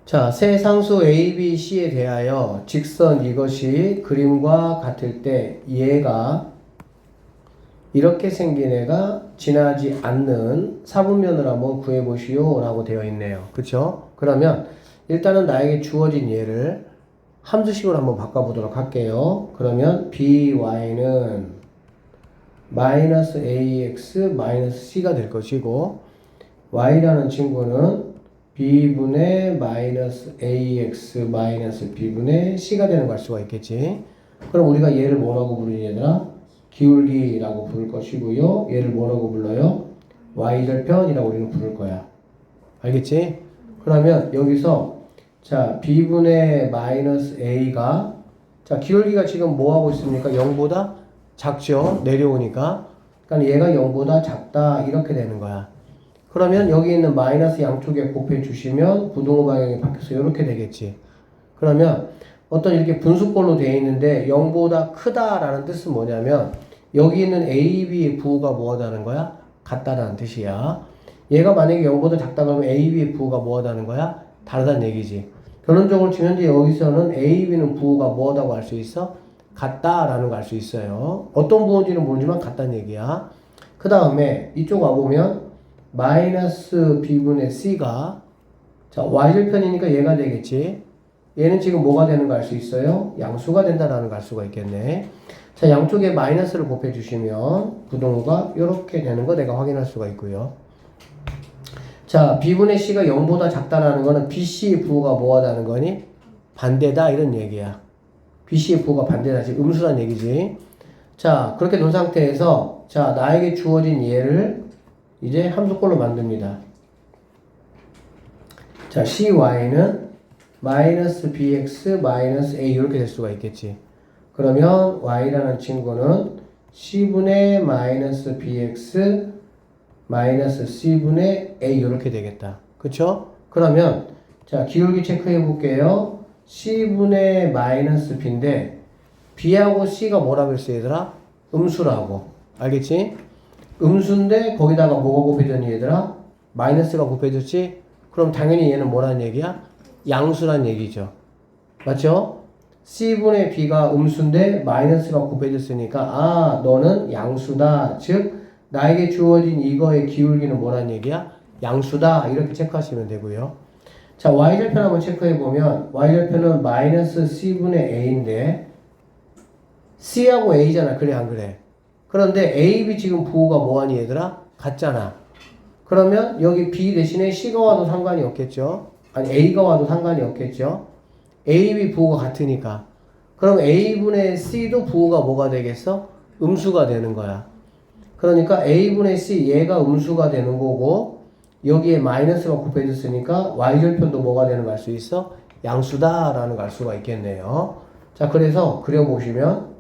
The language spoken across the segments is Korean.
자, 세 상수 A, B, C에 대하여 직선 이것이 그림과 같을 때 얘가 이렇게 생긴 애가 지나지 않는 사분면을 한번 구해보시오 라고 되어 있네요. 그쵸? 그러면 일단은 나에게 주어진 얘를 함수식으로 한번 바꿔보도록 할게요. 그러면 by는 마이너스 ax 마이너스 c가 될 것이고 y라는 친구는 b분의 마이너스 ax 마이너스 b분의 c가 되는 걸 수가 있겠지. 그럼 우리가 얘를 뭐라고 부르니 얘들아? 기울기라고 부를 것이고요. 얘를 뭐라고 불러요? y절편이라고 우리는 부를 거야. 알겠지? 그러면 여기서 자 b분의 마이너스 a가 자 기울기가 지금 뭐 하고 있습니까? 0보다 작죠? 내려오니까. 그러니까 얘가 0보다 작다 이렇게 되는 거야. 그러면 여기 있는 마이너스 양쪽에 곱해 주시면 부등호 방향이 바뀌어서 이렇게 되겠지. 그러면 어떤 이렇게 분수꼴로 되어 있는데 0보다 크다라는 뜻은 뭐냐면 여기 있는 A, B의 부호가 뭐하다는 거야? 같다라는 뜻이야. 얘가 만약에 0보다 작다 그러면 A, B의 부호가 뭐하다는 거야? 다르다는 얘기지. 결론적으로 지금 현재 여기서는 A, B는 부호가 뭐하다고 할 수 있어? 같다라는 걸 알 수 있어요. 어떤 부호인지는 모르지만 같다는 얘기야. 그 다음에 이쪽 와보면 마이너스 b분의 c가 자 y절편이니까 얘가 되겠지. 얘는 지금 뭐가 되는 거 알 수 있어요? 양수가 된다라는 걸 알 수가 있겠네. 자 양쪽에 마이너스를 곱해 주시면 부등호가 이렇게 되는 거 내가 확인할 수가 있고요. 자 b분의 c가 0보다 작다라는 거는 bc의 부호가 뭐하다는 거니? 반대다 이런 얘기야. bc의 부호가 반대다. 지금 음수란 얘기지. 자 그렇게 놓은 상태에서 자 나에게 주어진 얘를 이제 함수꼴로 만듭니다. 자, cy는 마이너스 bx 마이너스 a 이렇게 될 수가 있겠지. 그러면 y라는 친구는 c분의 마이너스 bx 마이너스 c분의 a 이렇게 되겠다. 그쵸? 그러면 자 기울기 체크해 볼게요. c분의 마이너스 b인데 b하고 c가 뭐라고 했어 얘들아? 음수라고. 알겠지? 음수인데 거기다가 뭐가 곱해졌니 얘들아? 마이너스가 곱해졌지? 그럼 당연히 얘는 뭐라는 얘기야? 양수란 얘기죠. 맞죠? C분의 B가 음수인데 마이너스가 곱해졌으니까 아 너는 양수다. 즉 나에게 주어진 이거의 기울기는 뭐라는 얘기야? 양수다. 이렇게 체크하시면 되고요. 자 Y절편 한번 체크해보면 Y절편은 마이너스 C분의 A인데 C하고 A잖아. 그래 안 그래? 그런데 A, B 지금 부호가 뭐하니 얘들아? 같잖아. 그러면 여기 B 대신에 C가 와도 상관이 없겠죠? 아니 A가 와도 상관이 없겠죠? A, B 부호가 같으니까. 그럼 A분의 C도 부호가 뭐가 되겠어? 음수가 되는 거야. 그러니까 A분의 C 얘가 음수가 되는 거고 여기에 마이너스가 곱해졌으니까 Y절편도 뭐가 되는 걸 알 수 있어? 양수다라는 걸 알 수가 있겠네요. 자 그래서 그려보시면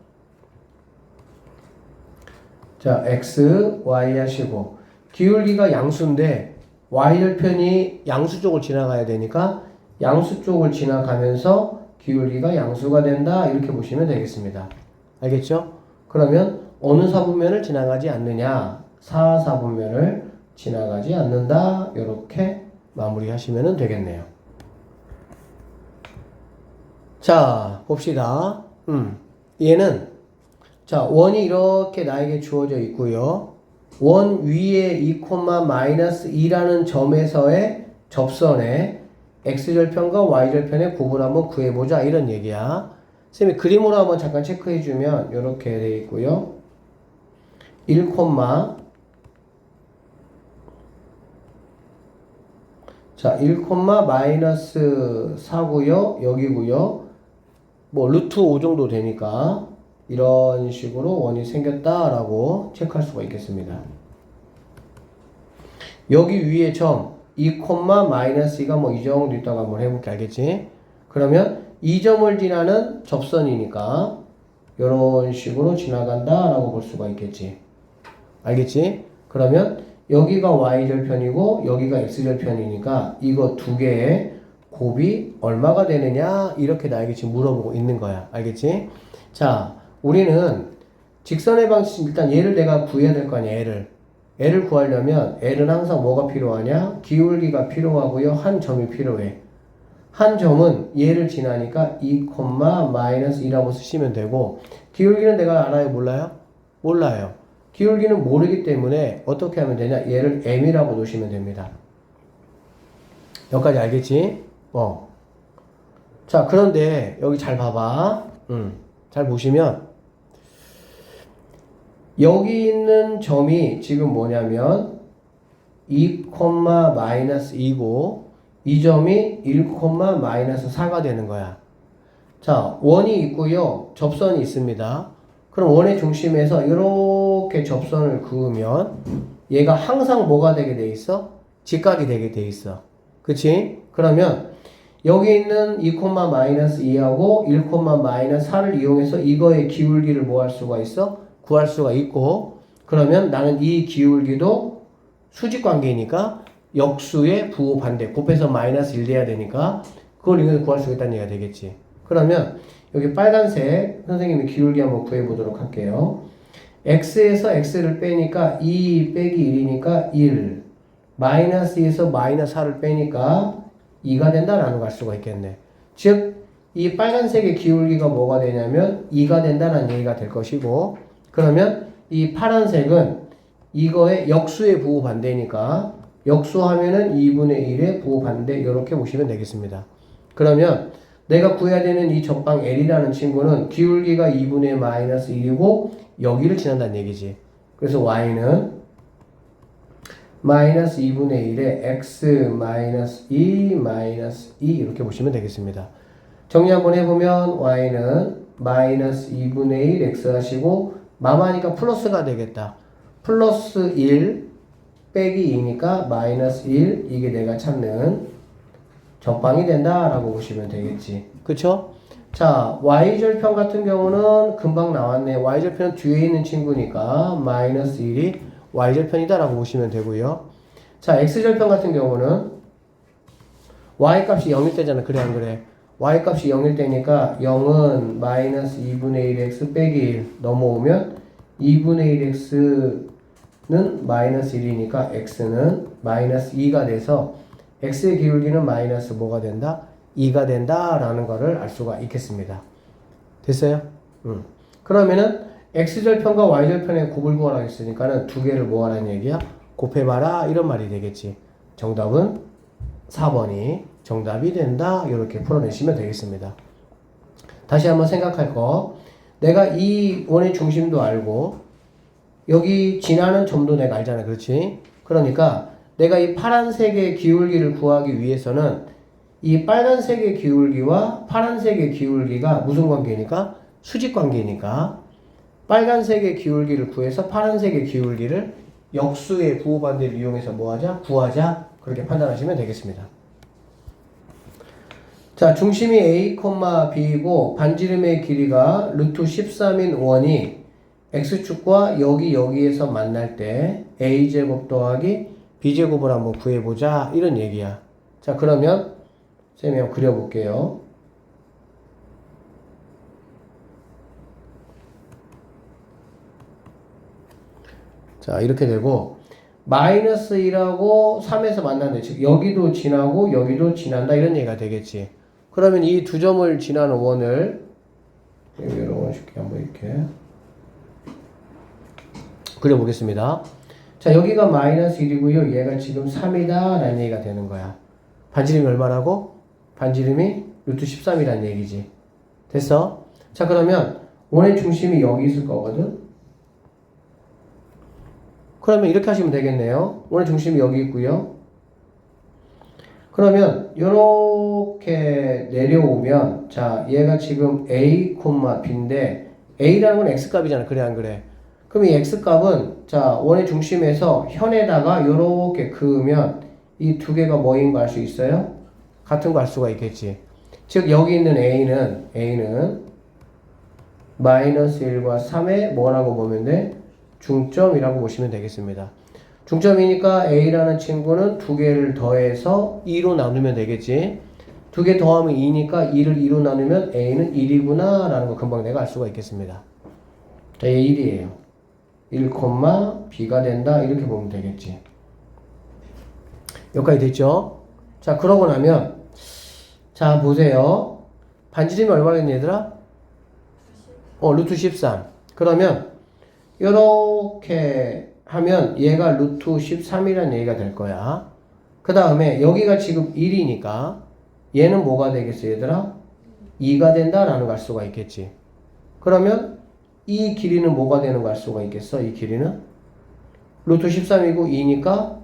자, x, y 하시고 기울기가 양수인데 y절편이 양수 쪽을 지나가야 되니까 양수 쪽을 지나가면서 기울기가 양수가 된다 이렇게 보시면 되겠습니다. 알겠죠? 그러면 어느 사분면을 지나가지 않느냐? 4사분면을 지나가지 않는다 이렇게 마무리하시면 되겠네요. 자, 봅시다. 얘는 자, 원이 이렇게 나에게 주어져 있고요. 원 위에 2, 마이너스 2라는 점에서의 접선의 x절편과 y절편의 곱을 한번 구해보자 이런 얘기야. 선생님이 그림으로 한번 잠깐 체크해주면 이렇게 되어 있고요. 1, 자, 1, 마이너스 4고요. 여기고요. 뭐 루트 5 정도 되니까 이런 식으로 원이 생겼다라고 체크할 수가 있겠습니다. 여기 위에 점 2, 마이너스 2가 뭐 이 정도 있다고 한번 해볼게. 알겠지? 그러면 이 점을 지나는 접선이니까 이런 식으로 지나간다라고 볼 수가 있겠지. 알겠지? 그러면 여기가 y절편이고 여기가 x절편이니까 이거 두 개의 곱이 얼마가 되느냐 이렇게 나에게 지금 물어보고 있는 거야. 알겠지? 자 우리는 직선의 방식 일단 얘를 내가 구해야 될 거 아니야. 얘를 구하려면 L은 항상 뭐가 필요하냐? 기울기가 필요하고요. 한 점이 필요해. 한 점은 얘를 지나니까 2, 마이너스 2라고 쓰시면 되고 기울기는 내가 알아요? 몰라요? 몰라요. 기울기는 모르기 때문에 어떻게 하면 되냐? 얘를 m이라고 놓으시면 됩니다. 여기까지 알겠지? 자, 그런데 여기 잘 봐봐. 잘 보시면 여기 있는 점이 지금 뭐냐면 2, 마이너스 2고 이 점이 1, 마이너스 4가 되는 거야. 자, 원이 있고요. 접선이 있습니다. 그럼 원의 중심에서 이렇게 접선을 그으면 얘가 항상 뭐가 되게 돼 있어? 직각이 되게 돼 있어. 그치? 그러면 여기 있는 2, 마이너스 2하고 1, 마이너스 4를 이용해서 이거의 기울기를 뭐 할 수가 있어? 구할 수가 있고 그러면 나는 이 기울기도 수직관계니까 역수의 부호 반대 곱해서 마이너스 1 돼야 되니까 그걸 이용해서 구할 수 있다는 얘기가 되겠지. 그러면 여기 빨간색 선생님이 기울기 한번 구해보도록 할게요. x에서 x를 빼니까 2 빼기 1이니까 1 마이너스 2에서 마이너스 4를 빼니까 2가 된다라는 걸 알 수가 있겠네. 즉 이 빨간색의 기울기가 뭐가 되냐면 2가 된다는 얘기가 될 것이고 그러면 이 파란색은 이거의 역수의 부호 반대니까 역수하면은 2분의 1의 부호 반대 이렇게 보시면 되겠습니다. 그러면 내가 구해야 되는 이 접방 L이라는 친구는 기울기가 2분의 마이너스 1이고 여기를 지난다는 얘기지. 그래서 Y는 마이너스 2분의 1에 X 마이너스 2 마이너스 2 이렇게 보시면 되겠습니다. 정리 한번 해보면 Y는 마이너스 2분의 1 X 하시고 마마니까 플러스가 되겠다. 플러스 1 빼기 2니까 마이너스 1 이게 내가 찾는 접방이 된다라고 보시면 되겠지. 그쵸? 자, y절편 같은 경우는 금방 나왔네. y절편은 뒤에 있는 친구니까 마이너스 1이 y절편이다라고 보시면 되고요. 자, x절편 같은 경우는 y값이 0일 때잖아. 그래 안 그래? y값이 0일 때니까 0은 마이너스 2분의 1x 빼기 1 넘어오면 2분의 1x는 마이너스 1이니까 x는 마이너스 2가 돼서 x의 기울기는 마이너스 뭐가 된다? 2가 된다라는 거를 알 수가 있겠습니다. 됐어요? 그러면은 x절편과 y절편의 곱을 구하라 했으니까는 두 개를 뭐 하라는 얘기야? 곱해봐라 이런 말이 되겠지. 정답은 4번이 정답이 된다 이렇게 풀어내시면 되겠습니다. 다시 한번 생각할 거 내가 이 원의 중심도 알고 여기 지나는 점도 내가 알잖아. 그렇지? 그러니까 내가 이 파란색의 기울기를 구하기 위해서는 이 빨간색의 기울기와 파란색의 기울기가 무슨 관계니까? 수직 관계니까 빨간색의 기울기를 구해서 파란색의 기울기를 역수의 부호 반대를 이용해서 뭐 하자? 구하자. 그렇게 판단하시면 되겠습니다. 자, 중심이 A, B이고 반지름의 길이가 루트 13인 원이 X축과 여기에서 만날 때 A제곱 더하기 B제곱을 한번 구해보자 이런 얘기야. 자, 그러면 쌤이 한번 그려볼게요. 자, 이렇게 되고 마이너스 1하고 3에서 만난다. 즉 여기도 지나고 여기도 지난다 이런 얘기가 되겠지. 그러면 이 두 점을 지나는 원을 여러분 쉽게 한번 이렇게 그려보겠습니다. 자, 여기가 마이너스 1이고요. 얘가 지금 3이다 라는 얘기가 되는 거야. 반지름이 얼마라고? 반지름이 루트 13이라는 얘기지. 됐어? 자, 그러면 원의 중심이 여기 있을 거거든. 그러면 이렇게 하시면 되겠네요. 원의 중심이 여기 있고요. 그러면 이렇게 내려오면 자, 얘가 지금 A, B인데 A라는 건 X값이잖아. 그래 안 그래? 그럼 이 X값은 자, 원의 중심에서 현에다가 이렇게 그으면 이 두 개가 뭐인 거 알 수 있어요? 같은 거 알 수가 있겠지. 즉 여기 있는 A는 마이너스 1과 3의 뭐라고 보면 돼? 중점이라고 보시면 되겠습니다. 중점이니까 A라는 친구는 두 개를 더해서 2로 나누면 되겠지. 두 개 더하면 2니까 2를 2로 나누면 A는 1이구나 라는 거 금방 내가 알 수가 있겠습니다. 자, 얘 1이에요. 1, B가 된다 이렇게 보면 되겠지. 여기까지 됐죠? 자, 그러고 나면 자, 보세요. 반지름이 얼마겠니, 얘들아? 루트 13. 그러면, 요렇게 하면 얘가 루트 13이라는 얘기가 될 거야. 그 다음에 여기가 지금 1이니까 얘는 뭐가 되겠어, 얘들아? 2가 된다라는 걸 알 수가 있겠지. 그러면 이 길이는 뭐가 되는 걸 알 수가 있겠어, 이 길이는? 루트 13이고 2니까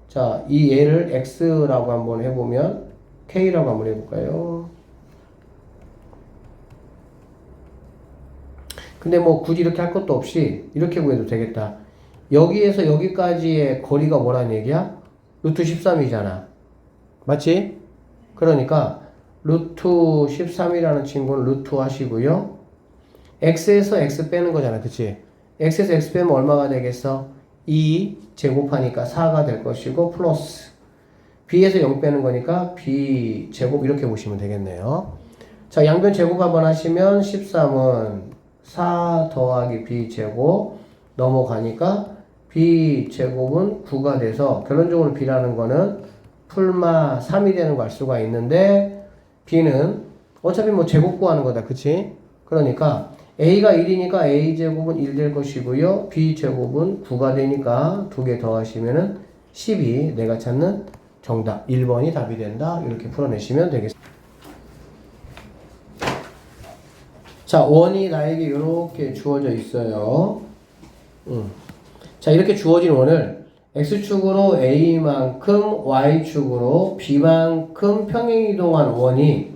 자, 이 얘를 x라고 한번 해보면 k라고 한번 해볼까요? 근데 뭐 굳이 이렇게 할 것도 없이 이렇게 구해도 되겠다. 여기에서 여기까지의 거리가 뭐라는 얘기야? 루트 13이잖아. 맞지? 그러니까 루트 13이라는 친구는 루트 하시고요. x에서 x 빼는 거잖아. 그치? x에서 x 빼면 얼마가 되겠어? 2 제곱하니까 4가 될 것이고 플러스 b에서 0 빼는 거니까 b 제곱 이렇게 보시면 되겠네요. 자, 양변 제곱 한번 하시면 13은 4 더하기 b 제곱 넘어가니까 b 제곱은 9가 돼서 결론적으로 b라는 거는 풀마 3이 되는 걸 알 수가 있는데 b는 어차피 뭐 제곱 구하는 거다. 그치? 그러니까 a가 1이니까 a 제곱은 1 될 것이고요. b 제곱은 9가 되니까 2개 더하시면은 10이 내가 찾는 정답 1번이 답이 된다. 이렇게 풀어내시면 되겠습니다. 자, 원이 나에게 이렇게 주어져 있어요. 자, 이렇게 주어진 원을 x축으로 a만큼 y축으로 b만큼 평행이동한 원이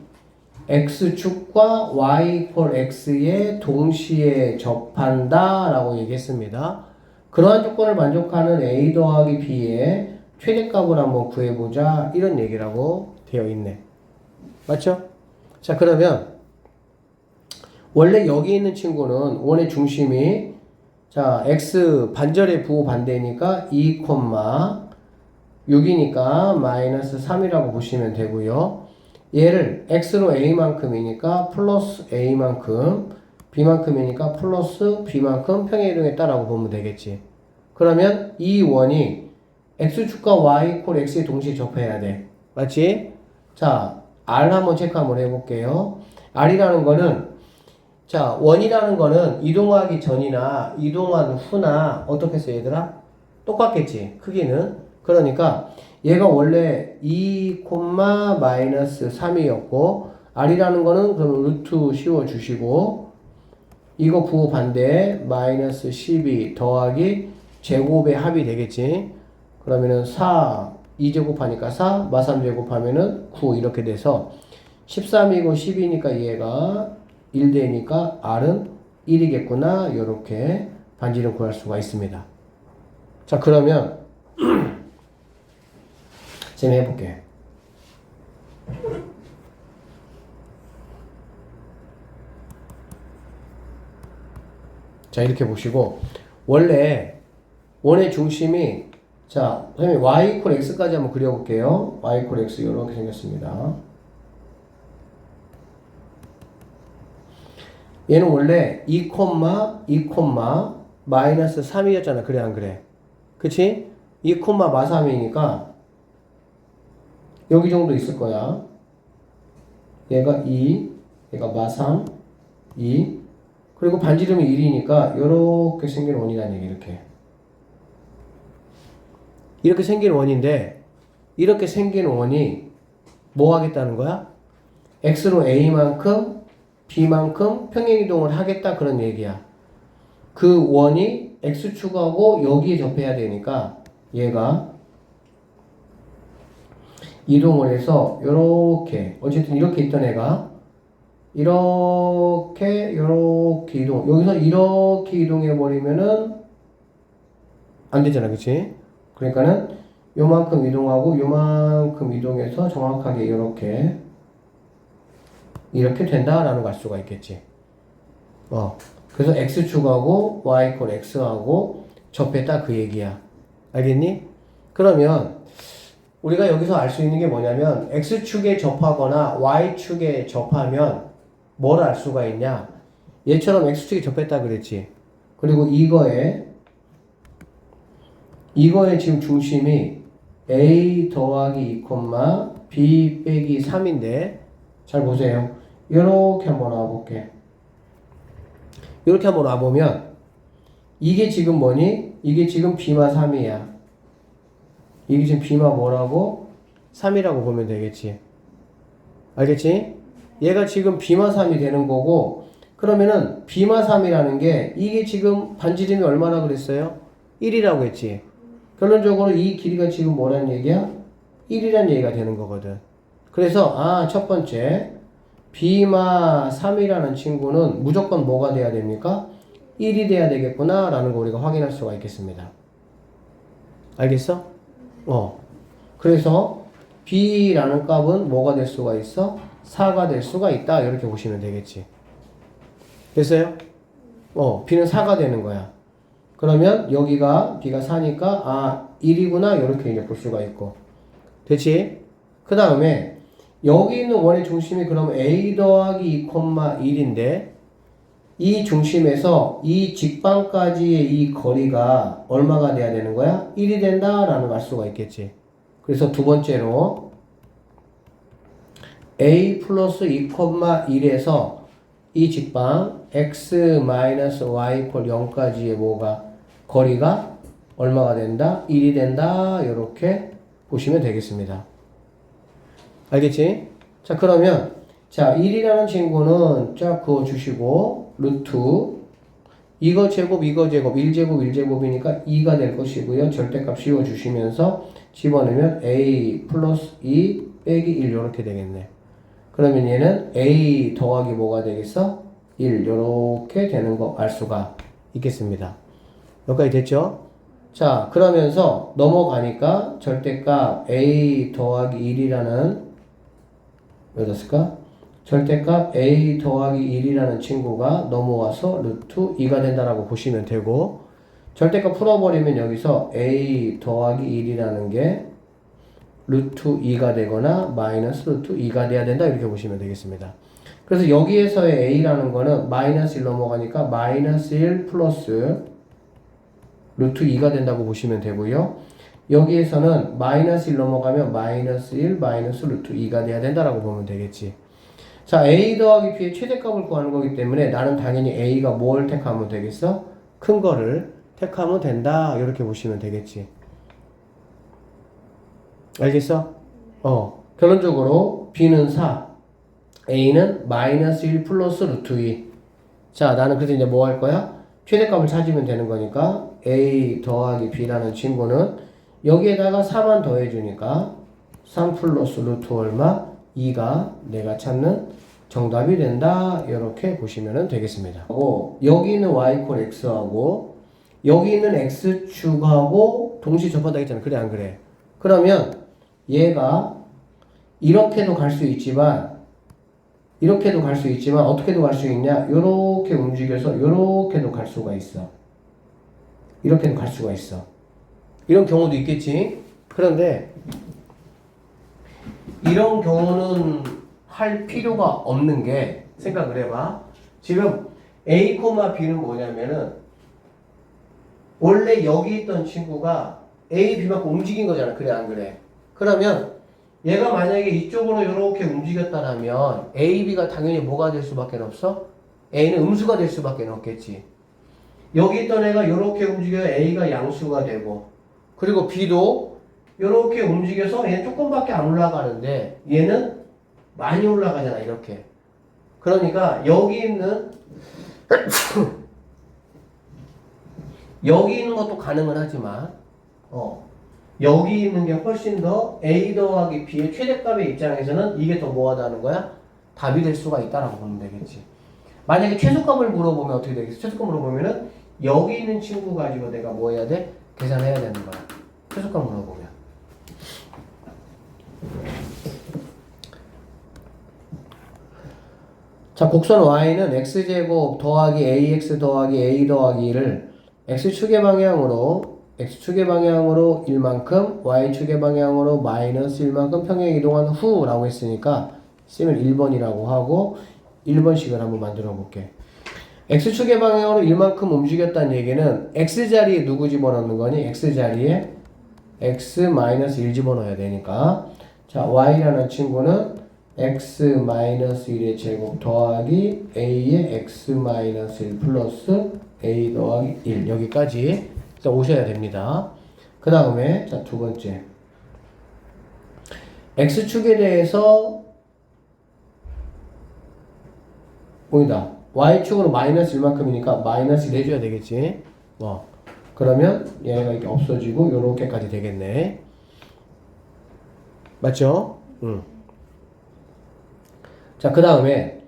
x축과 y = x에 동시에 접한다 라고 얘기했습니다. 그러한 조건을 만족하는 a 더하기 b의 최대값을 한번 구해보자 이런 얘기라고 되어 있네. 맞죠? 자, 그러면 원래 여기 있는 친구는 원의 중심이 자, x 반절의 부호 반대니까 2, 6이니까 마이너스 3이라고 보시면 되고요. 얘를 x로 a만큼이니까 플러스 a만큼, b만큼이니까 플러스 b만큼 평행이동했다라고 보면 되겠지. 그러면 이 원이 x축과 y = x에 동시에 접해야 돼. 맞지? 자, r 한번 체크 한번 해볼게요. r이라는 거는 자, 원이라는 거는 이동하기 전이나 이동한 후나 어떻게 써 얘들아? 똑같겠지, 크기는. 그러니까 얘가 원래 2, 마이너스 3이었고 r이라는 거는 그럼 루트 씌워주시고 이거 부호 반대 마이너스 12 더하기 제곱의 합이 되겠지. 그러면은 4, 2제곱하니까 4, 마3제곱하면은 9 이렇게 돼서 13이고 10이니까 얘가 1 되니까 r은 1이겠구나. 이렇게 반지름 구할 수가 있습니다. 자, 그러면 쌤 해볼게. 자, 이렇게 보시고 원래 원의 중심이 자, 선생님 y = x까지 한번 그려볼게요. y = x 이렇게 생겼습니다. 얘는 원래 2, 마이너스 3이었잖아. 그래 안 그래? 그치? 2, 마3이니까 여기 정도 있을 거야. 얘가 2, 얘가 마3, 2 그리고 반지름이 1이니까 이렇게 생긴 원이라는 얘기. 이렇게 생긴 원인데 이렇게 생긴 원이 뭐 하겠다는 거야? x로 a만큼 b만큼 평행이동을 하겠다 그런 얘기야. 그 원이 x축하고 여기에 접해야 되니까 얘가 이동을 해서 요렇게 어쨌든 이렇게 있던 애가 이렇게 이동 여기서 이렇게 이동해 버리면은 안 되잖아. 그치? 그러니까는 요만큼 이동하고 요만큼 이동해서 정확하게 이렇게 된다라는 걸 알 수가 있겠지. 그래서 x축하고 y = x하고 접했다 그 얘기야. 알겠니? 그러면 우리가 여기서 알 수 있는 게 뭐냐면 x축에 접하거나 y축에 접하면 뭘 알 수가 있냐? 얘처럼 x축에 접했다 그랬지. 그리고 이거에 지금 중심이 a 더하기 2, b 빼기 3인데 잘 보세요. 이렇게 한번 와볼게. 이렇게 한번 와보면 이게 지금 뭐니? 이게 지금 B마 3이야. 이게 지금 B마 뭐라고? 3이라고 보면 되겠지. 알겠지? 얘가 지금 B마 3이 되는 거고, 그러면은 B마 3이라는 게 이게 지금 반지름이 얼마나 그랬어요? 1이라고 했지. 결론적으로 이 길이가 지금 뭐라는 얘기야? 1이라는 얘기가 되는 거거든. 그래서 첫 번째 B마 3이라는 친구는 무조건 뭐가 돼야 됩니까? 1이 돼야 되겠구나 라는 거 우리가 확인할 수가 있겠습니다. 알겠어? 그래서 B라는 값은 뭐가 될 수가 있어? 4가 될 수가 있다. 이렇게 보시면 되겠지. 됐어요? B는 4가 되는 거야. 그러면 여기가 B가 4니까 1이구나. 이렇게 이제 볼 수가 있고. 됐지? 그 다음에 여기 있는 원의 중심이 그럼 A 더하기 2,1인데 이 중심에서 이 직방까지의 이 거리가 얼마가 돼야 되는 거야? 1이 된다라는 걸 알 수가 있겠지. 그래서 두 번째로 A 플러스 2,1에서 이 직방 x-y 콜 0까지의 뭐가 거리가 얼마가 된다? 1이 된다. 이렇게 보시면 되겠습니다. 알겠지? 자, 그러면 1이라는 친구는 쫙 그어 주시고 루트 이거 제곱 1제곱 1제곱이니까 2가 될 것이고요. 절대값 씌워 주시면서 집어넣으면 a 플러스 2 빼기 1 이렇게 되겠네. 그러면 얘는 a 더하기 뭐가 되겠어? 1 이렇게 되는 거 알 수가 있겠습니다. 여기까지 됐죠? 자, 그러면서 넘어가니까 절대값 a 더하기 1이라는 왜 됐을까? 절대값 a 더하기 1이라는 친구가 넘어와서 루트 2가 된다라고 보시면 되고, 절대값 풀어버리면 여기서 a 더하기 1이라는 게 루트 2가 되거나 마이너스 루트 2가 돼야 된다 이렇게 보시면 되겠습니다. 그래서 여기에서의 a라는 거는 마이너스 1 넘어가니까 마이너스 1 플러스 루트 2가 된다고 보시면 되고요. 여기에서는 마이너스 1 넘어가면 마이너스 1 마이너스 루트 2가 돼야 된다라고 보면 되겠지. 자, a 더하기 b의 최대값을 구하는 거기 때문에 나는 당연히 a가 뭘 택하면 되겠어? 큰 거를 택하면 된다. 이렇게 보시면 되겠지. 알겠어? 결론적으로 b는 4, a는 마이너스 1 플러스 루트 2. 자, 나는 그래서 이제 뭐 할 거야? 최대값을 찾으면 되는 거니까 a 더하기 b라는 친구는 여기에다가 4만 더해주니까 3 플러스 루트 얼마? 2가 내가 찾는 정답이 된다. 이렇게 보시면 되겠습니다. 여기 있는 y콜 x하고 여기 있는 x축하고 동시 접한다 했잖아. 그래 안 그래? 그러면 얘가 이렇게도 갈 수 있지만 이렇게도 갈 수 있지만 어떻게도 갈 수 있냐? 이렇게 움직여서 이렇게도 갈 수가 있어. 이렇게도 갈 수가 있어. 이런 경우도 있겠지. 그런데 이런 경우는 할 필요가 없는 게 생각을 해봐. 지금 A, B는 뭐냐면은 원래 여기 있던 친구가 A, B만큼 움직인 거잖아. 그래 안 그래? 그러면 얘가 만약에 이쪽으로 이렇게 움직였다라면 A, B가 당연히 뭐가 될 수밖에 없어? A는 음수가 될 수밖에 없겠지. 여기 있던 애가 이렇게 움직여야 A가 양수가 되고, 그리고 B도 이렇게 움직여서 얘는 조금밖에 안 올라가는데 얘는 많이 올라가잖아. 이렇게. 그러니까 여기 있는 여기 있는 것도 가능은 하지만 여기 있는 게 훨씬 더 A 더하기 B의 최대값의 입장에서는 이게 더 뭐하다는 거야? 답이 될 수가 있다라고 보면 되겠지. 만약에 최소값을 물어보면 어떻게 되겠어? 최소값 물어보면은 여기 있는 친구 가지고 내가 뭐 해야 돼? 계산해야 되는 거야. 최소값 물어보면. 자, 곡선 y는 x제곱 더하기 ax 더하기 a 더하기 1을 x축의 방향으로 1만큼 y축의 방향으로 마이너스 1만큼 평행 이동한 후 라고 했으니까 쓰면 1번이라고 하고 1번식을 한번 만들어 볼게. x축의 방향으로 1만큼 움직였다는 얘기는 x자리에 누구 집어넣는 거니? x자리에 x-1 집어넣어야 되니까 자, y라는 친구는 x-1의 제곱 더하기 a의 x-1 플러스 a 더하기 1 여기까지 일단 오셔야 됩니다. 그 다음에 자 두 번째 x축에 대해서 보인다. y축으로 마이너스 1만큼이니까 마이너스 1 해줘야 되겠지. 그러면 얘네가 이렇게 없어지고 요렇게까지 되겠네. 맞죠? 자, 그 다음에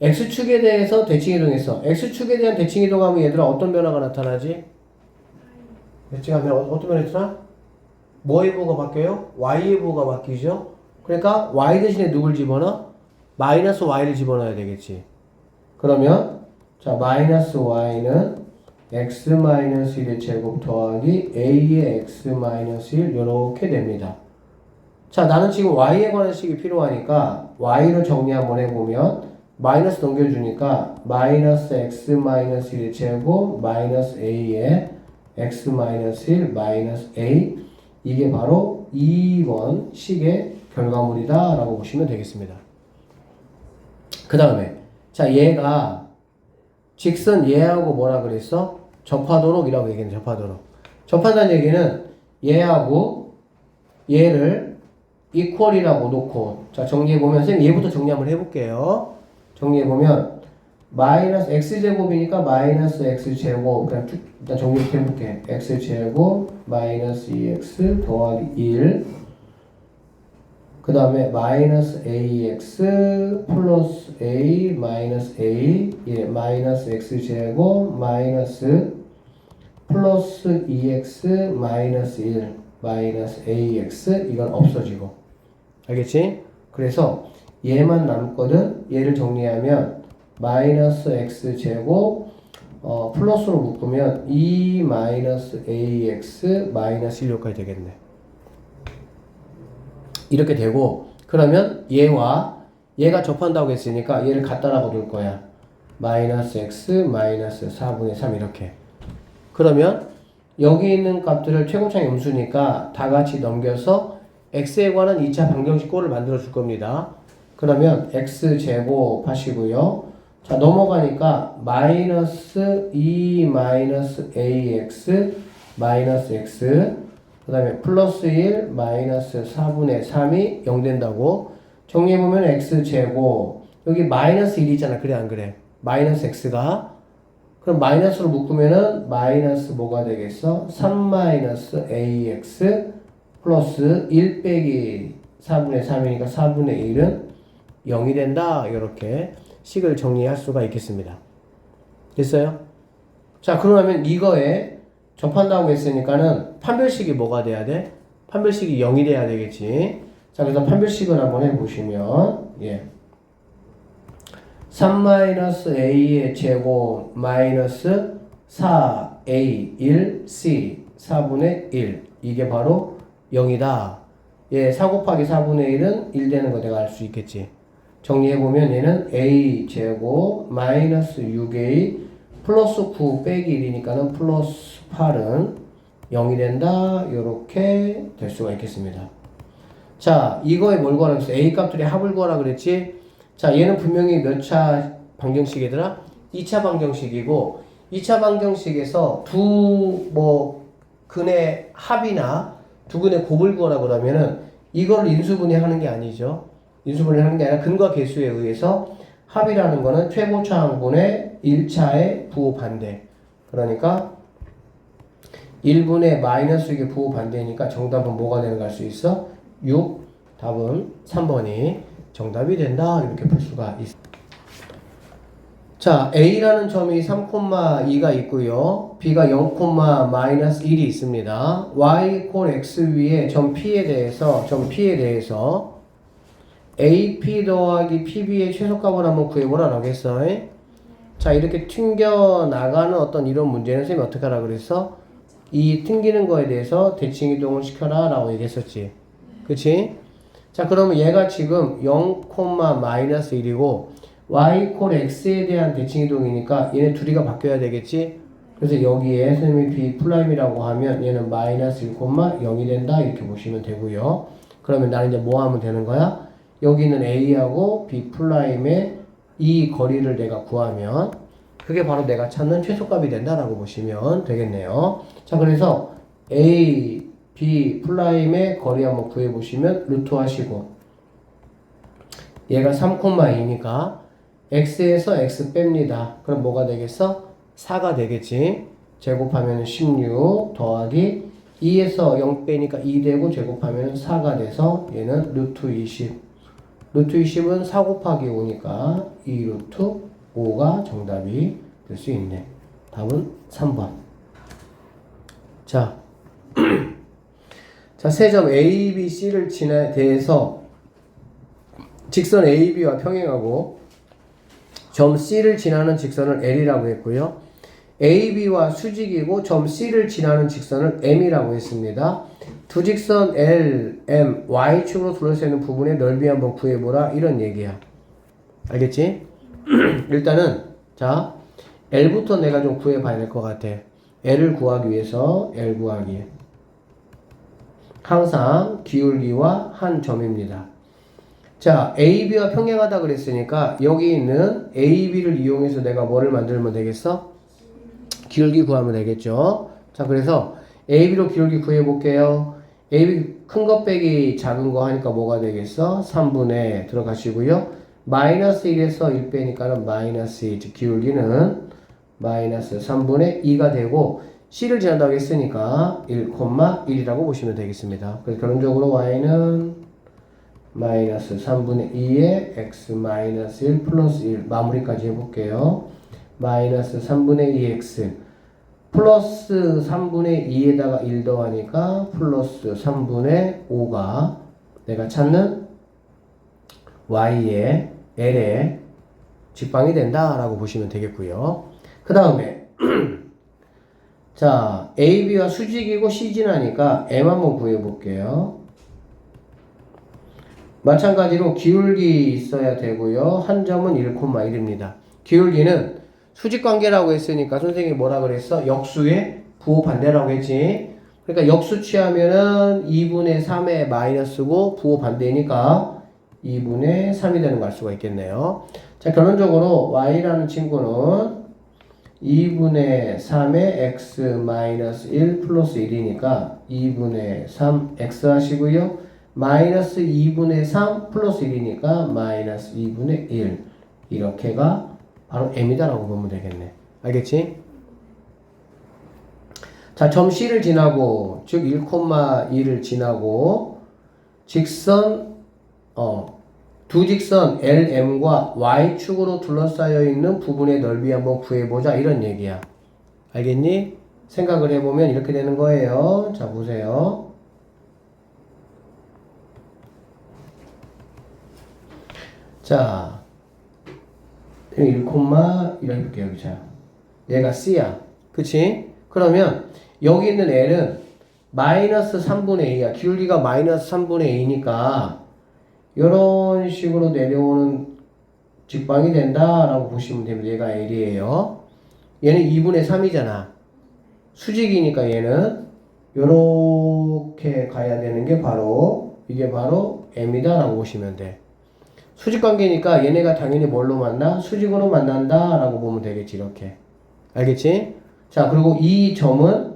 x축에 대해서 대칭 이동했어. x축에 대한 대칭 이동하면 얘들아 어떤 변화가 나타나지? 대칭하면 어떤 변화 나타나? 뭐의 부호가 바뀌어요? y의 부호가 바뀌죠? 그러니까 y 대신에 누굴 집어넣어? 마이너스 y를 집어넣어야 되겠지. 그러면 자 마이너스 y는 x-1의 제곱 더하기 a의 x-1 이렇게 됩니다. 자 나는 지금 y에 관한 식이 필요하니까 y를 정리 한번 해보면 마이너스 넘겨주니까 마이너스 x-1의 제곱 마이너스 a의 x-1 마이너스 a 이게 바로 2번 식의 결과물이다 라고 보시면 되겠습니다. 그 다음에 자 얘가 직선 얘하고 뭐라 그랬어? 접하도록이라고 얘기했는데 접하도록. 접한다는 얘기는 얘하고 얘를 이퀄이라고 놓고 자 정리해보면 선생님 얘부터 정리 한번 해볼게요. 정리해보면 마이너스 x제곱이니까 마이너스 x제곱 그냥 쭉 일단 정리부터 해볼게. x제곱 마이너스 2x 더하기 1 그 다음에 마이너스 ax 플러스 a 마이너스 a 예, 마이너스 x제곱 마이너스 플러스 2x 마이너스 1 마이너스 ax 이건 없어지고 알겠지? 그래서 얘만 남거든. 얘를 정리하면 마이너스 x제곱 플러스로 묶으면 2 마이너스 ax 마이너스 1여기까지 되겠네. 이렇게 되고 그러면 얘가 접한다고 했으니까 얘를 갖다라고 둘 거야. 마이너스 x 마이너스 4분의 3 이렇게. 그러면 여기 있는 값들을 최고차이 음수니까 다 같이 넘겨서 x에 관한 2차 방정식 꼴을 만들어 줄 겁니다. 그러면 x제곱 하시고요. 자 넘어가니까 마이너스 2 마이너스 ax 마이너스 x 그 다음에 플러스 1 마이너스 4분의 3이 0 된다고 정리해보면 x제곱 여기 마이너스 1이 있잖아. 그래 안 그래? 마이너스 x가 그럼 마이너스로 묶으면은 마이너스 뭐가 되겠어? 3 마이너스 ax 플러스 1 빼기 4분의 3이니까 4분의 1은 0이 된다. 이렇게 식을 정리할 수가 있겠습니다. 됐어요? 자 그러면 이거에 접한다고 했으니까는 판별식이 뭐가 돼야 돼? 판별식이 0이 돼야 되겠지. 자 그래서 판별식을 한번 해보시면 3-a의 제곱 마이너스 4a 1c 4분의 1 이게 바로 0이다. 4 곱하기 4분의 1은 1 되는 거 내가 알 수 있겠지. 정리해보면 얘는 a 제곱 마이너스 6a 플러스 9 빼기 1이니까는 플러스 8은 0이 된다. 이렇게 될 수가 있겠습니다. 자, 이거에 뭘 구하라 그랬어? A 값들의 합을 구하라 그랬지? 자, 얘는 분명히 몇 차 방정식이더라? 2차 방정식이고, 2차 방정식에서 근의 합이나 두 근의 곱을 구하라 그러면은 이거를 인수분해 하는 게 아니죠. 인수분해 하는 게 아니라 근과 계수에 의해서 합이라는 거는 최고차 항분의 1차의 부호 반대. 그러니까 1분의 마이너스 6의 부호 반대니까 정답은 뭐가 되는 걸 알 수 있어? 6. 답은 3번이 정답이 된다. 이렇게 풀 수가 있어. 자, A라는 점이 3,2가 있고요. B가 0, 마이너스 1이 있습니다. Y 콜 X 위에 점 P에 대해서 AP 더하기 PB의 최소값을 한번 구해보라 하겠어. 자, 이렇게 튕겨 나가는 어떤 이런 문제는 선생님이 어떻게 하라 그랬어? 이 튕기는 거에 대해서 대칭 이동을 시켜라 라고 얘기했었지. 그치? 자, 그러면 얘가 지금 0, 마이너스 1이고 y 콜 x에 대한 대칭 이동이니까 얘네 둘이가 바뀌어야 되겠지? 그래서 여기에 선생님이 b 프라임이라고 하면 얘는 마이너스 1, 0이 된다. 이렇게 보시면 되고요. 그러면 나는 이제 뭐 하면 되는 거야? 여기 있는 A하고 B 플라임의 이 거리를 내가 구하면 그게 바로 내가 찾는 최소값이 된다라고 보시면 되겠네요. 자, 그래서 A, B 플라임의 거리 한번 구해보시면 루트 하시고 얘가 3,2니까 x에서 x 뺍니다. 그럼 뭐가 되겠어? 4가 되겠지. 제곱하면 16 더하기 2에서 0 빼니까 2 되고 제곱하면 4가 돼서 얘는 루트 20. 루트 20은 4 곱하기 5니까 2 루트 5가 정답이 될 수 있네. 답은 3번. 자, 자, 세점 A, B, C를 대해서 직선 AB와 평행하고 점 C를 지나는 직선을 L이라고 했고요. AB와 수직이고 점 C를 지나는 직선을 M이라고 했습니다. 두 직선 L, M, Y축으로 둘러싸이는 부분의 넓이 한번 구해보라 이런 얘기야. 알겠지? 일단은 자 L부터 내가 좀 구해봐야 될 것 같아. L을 구하기 위해서 L 구하기. 항상 기울기와 한 점입니다. 자, AB와 평행하다 그랬으니까 여기 있는 AB를 이용해서 내가 뭐를 만들면 되겠어? 기울기 구하면 되겠죠. 자, 그래서 AB로 기울기 구해 볼게요. AB 큰 거 빼기 작은 거 하니까 뭐가 되겠어? 3분의 들어가시고요. 마이너스 1에서 1 빼니까는 마이너스 2. 기울기는 마이너스 3분의 2가 되고 C를 지난다고 했으니까 1,1이라고 보시면 되겠습니다. 그래서 결론적으로 Y는 마이너스 3분의 2에 x 마이너스 1 플러스 1 마무리까지 해볼게요. 마이너스 3분의 2x 플러스 3분의 2에다가 1 더하니까 플러스 3분의 5가 내가 찾는 y의 l의 직방이 된다라고 보시면 되겠고요. 그 다음에 자 AB와 수직이고 C 지나니까 M 한번 구해볼게요. 마찬가지로 기울기 있어야 되고요. 한 점은 1,1입니다. 기울기는 수직관계라고 했으니까 선생님이 뭐라 그랬어? 역수의 부호 반대라고 했지. 그러니까 역수 취하면은 2분의 3의 마이너스고 부호 반대니까 2분의 3이 되는 걸 알 수가 있겠네요. 자, 결론적으로 y라는 친구는 2분의 3의 x 마이너스 1 플러스 1이니까 2분의 3 x 하시고요. 마이너스 2분의 3 플러스 1이니까 마이너스 2분의 1 이렇게가 바로 m이다라고 보면 되겠네. 알겠지? 자, 점 C를 지나고 즉 1,2를 지나고 직선 두 직선 LM과 Y축으로 둘러싸여 있는 부분의 넓이 한번 구해보자 이런 얘기야. 알겠니? 생각을 해보면 이렇게 되는 거예요. 자, 보세요. 자, 1,1 해볼게요. 여기 자, 얘가 C야. 그치? 그러면 여기 있는 L은 마이너스 3분의 2야. 기울기가 마이너스 3분의 2니까 이런 식으로 내려오는 직방이 된다라고 보시면 됩니다. 얘가 L이에요. 얘는 2분의 3이잖아. 수직이니까 얘는 이렇게 가야 되는 게 바로 이게 바로 M이다라고 보시면 돼. 수직관계니까 얘네가 당연히 뭘로 만나? 수직으로 만난다 라고 보면 되겠지. 이렇게 알겠지? 자, 그리고 이 점은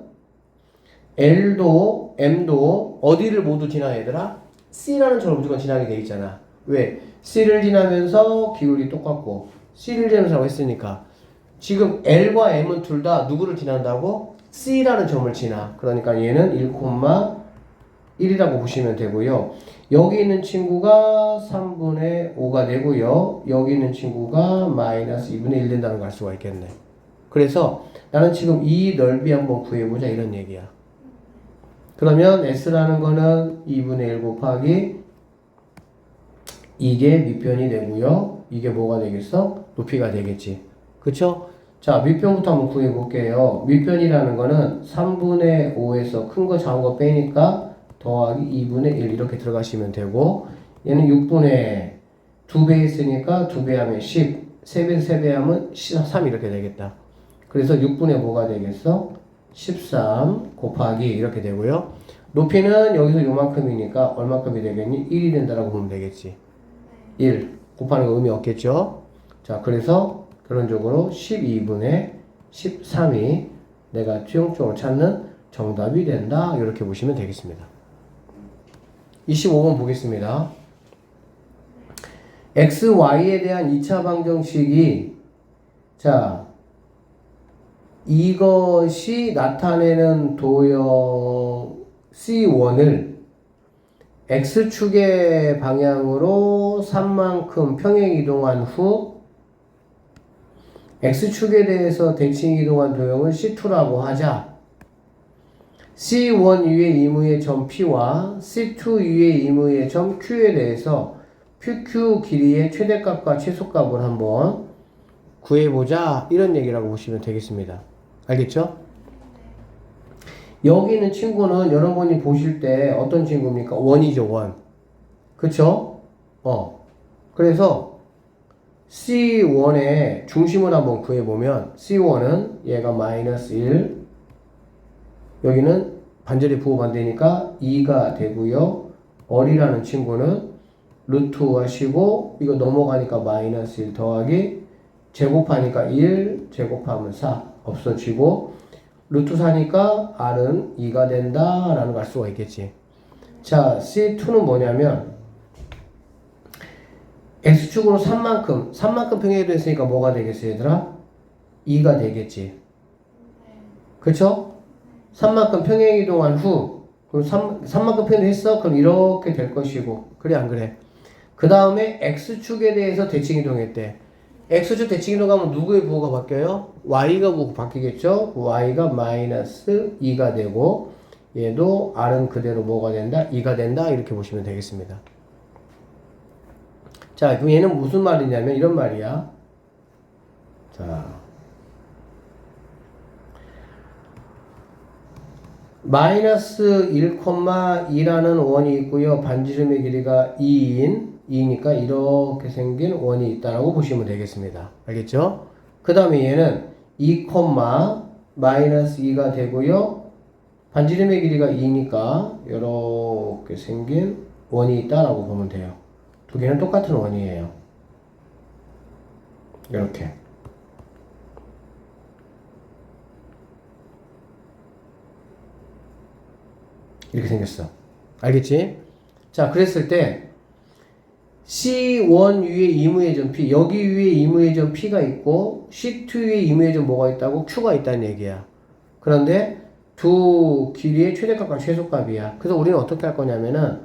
L도 M도 어디를 모두 지나 얘들아? C라는 점을 무조건 지나게 돼 있잖아. 왜? C를 지나면서 기울기 똑같고 C를 지나면서 했으니까 지금 L과 M은 둘 다 누구를 지난다고? C라는 점을 지나. 그러니까 얘는 1,1이라고 보시면 되고요. 여기 있는 친구가 3분의 5가 되고요. 여기 있는 친구가 마이너스 2분의 1 된다는 걸 알 수가 있겠네. 그래서 나는 지금 이 넓이 한번 구해보자 이런 얘기야. 그러면 S라는 거는 2분의 1 곱하기 이게 밑변이 되고요. 이게 뭐가 되겠어? 높이가 되겠지. 그쵸? 자, 밑변부터 한번 구해볼게요. 밑변이라는 거는 3분의 5에서 큰 거 작은 거 빼니까 더하기 2분의 1 이렇게 들어가시면 되고 얘는 6분의 2배 했으니까 2배 하면 10 3배 하면 13 이렇게 되겠다. 그래서 6분의 뭐가 되겠어? 13 곱하기 이렇게 되고요. 높이는 여기서 요만큼이니까 얼마큼이 되겠니? 1이 된다라고 보면 되겠지. 1 곱하는 거 의미 없겠죠? 자, 그래서 결론적으로 12분의 13이 내가 최종적으로 찾는 정답이 된다. 이렇게 보시면 되겠습니다. 25번 보겠습니다. x, y에 대한 2차 방정식이 자 이것이 나타내는 도형 C1을 x축의 방향으로 3만큼 평행 이동한 후 x축에 대해서 대칭 이동한 도형을 C2라고 하자. C1 위의 이무의 점 P와 C2 위의 이무의 점 Q에 대해서 PQ 길이의 최대값과 최소값을 한번 구해보자. 이런 얘기라고 보시면 되겠습니다. 알겠죠? 여기 있는 친구는 여러분이 보실 때 어떤 친구입니까? 원이죠, 원. 그쵸? 그래서 C1의 중심을 한번 구해보면 C1은 얘가 마이너스 1 여기는 반절이 부호반대니까 2가 되고요. 어리라는 친구는 루트 하시고 이거 넘어가니까 마이너스 1 더하기 제곱하니까 1 제곱하면 4 없어지고 루트 4니까 R은 2가 된다 라는 걸 알 수가 있겠지. 자, C2는 뭐냐면 X축으로 3만큼 평행이 됐으니까 뭐가 되겠어 얘들아? 2가 되겠지. 그쵸? 3만큼 평행 이동한 후 그럼 3만큼 평행했어? 그럼 이렇게 될 것이고 그래 안 그래? 그 다음에 X축에 대해서 대칭 이동했대. X축 대칭 이동하면 누구의 부호가 바뀌어요? Y가 부호가 바뀌겠죠? Y가 마이너스 2가 되고 얘도 R은 그대로 뭐가 된다? 2가 된다 이렇게 보시면 되겠습니다. 자, 그럼 얘는 무슨 말이냐면 이런 말이야. 자, 마이너스 1,2라는 원이 있고요. 반지름의 길이가 2니까 이렇게 생긴 원이 있다라고 보시면 되겠습니다. 알겠죠? 그 다음에 얘는 2, 마이너스 2가 되고요. 반지름의 길이가 2니까 이렇게 생긴 원이 있다라고 보면 돼요. 두 개는 똑같은 원이에요. 이렇게. 이렇게 생겼어. 알겠지? 자, 그랬을 때 C1 위에 이무의 점 P, 여기 위에 이무의 점 P가 있고 C2 위에 이무의 점 뭐가 있다고? Q가 있다는 얘기야. 그런데 두 길이의 최대값과 최소값이야. 그래서 우리는 어떻게 할 거냐면은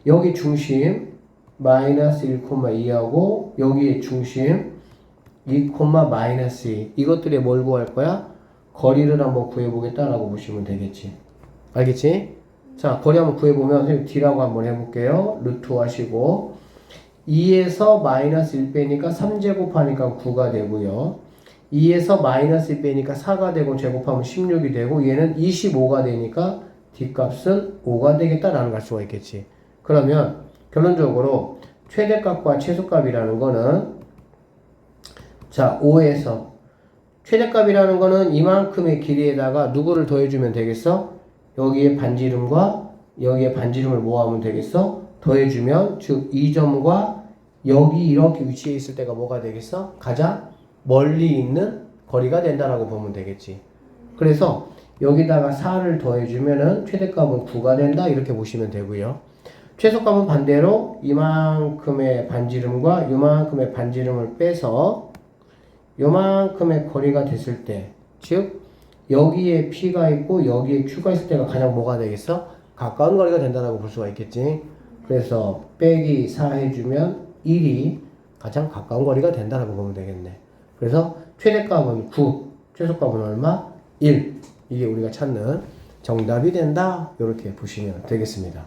여기 중심 마이너스 1,2하고 여기에 중심 2, 마이너스 2 이것들에 뭘 구할 거야? 거리를 한번 구해보겠다라고 보시면 되겠지. 알겠지? 자, 거리 한번 구해보면 선생님 D라고 한번 해볼게요. 루트 하시고 2에서 마이너스 1 빼니까 3제곱하니까 9가 되고요. 2에서 마이너스 1 빼니까 4가 되고 제곱하면 16이 되고 얘는 25가 되니까 D값은 5가 되겠다라는 걸 알 수가 있겠지. 그러면 결론적으로 최대값과 최소값이라는 거는 자 5에서 최대값이라는 거는 이만큼의 길이에다가 누구를 더해주면 되겠어? 여기에 반지름과 여기에 반지름을 모아하면 되겠어? 더해주면 즉 이 점과 여기 이렇게 위치해 있을 때가 뭐가 되겠어? 가장 멀리 있는 거리가 된다라고 보면 되겠지. 그래서 여기다가 4를 더해주면은 최대값은 9가 된다 이렇게 보시면 되고요. 최소값은 반대로 이만큼의 반지름과 이만큼의 반지름을 빼서 요만큼의 거리가 됐을 때, 즉 여기에 P가 있고 여기에 Q가 있을 때가 가장 뭐가 되겠어? 가까운 거리가 된다라고 볼 수가 있겠지. 그래서 빼기 4 해주면 1이 가장 가까운 거리가 된다라고 보면 되겠네. 그래서 최대값은 9, 최소값은 얼마? 1. 이게 우리가 찾는 정답이 된다. 이렇게 보시면 되겠습니다.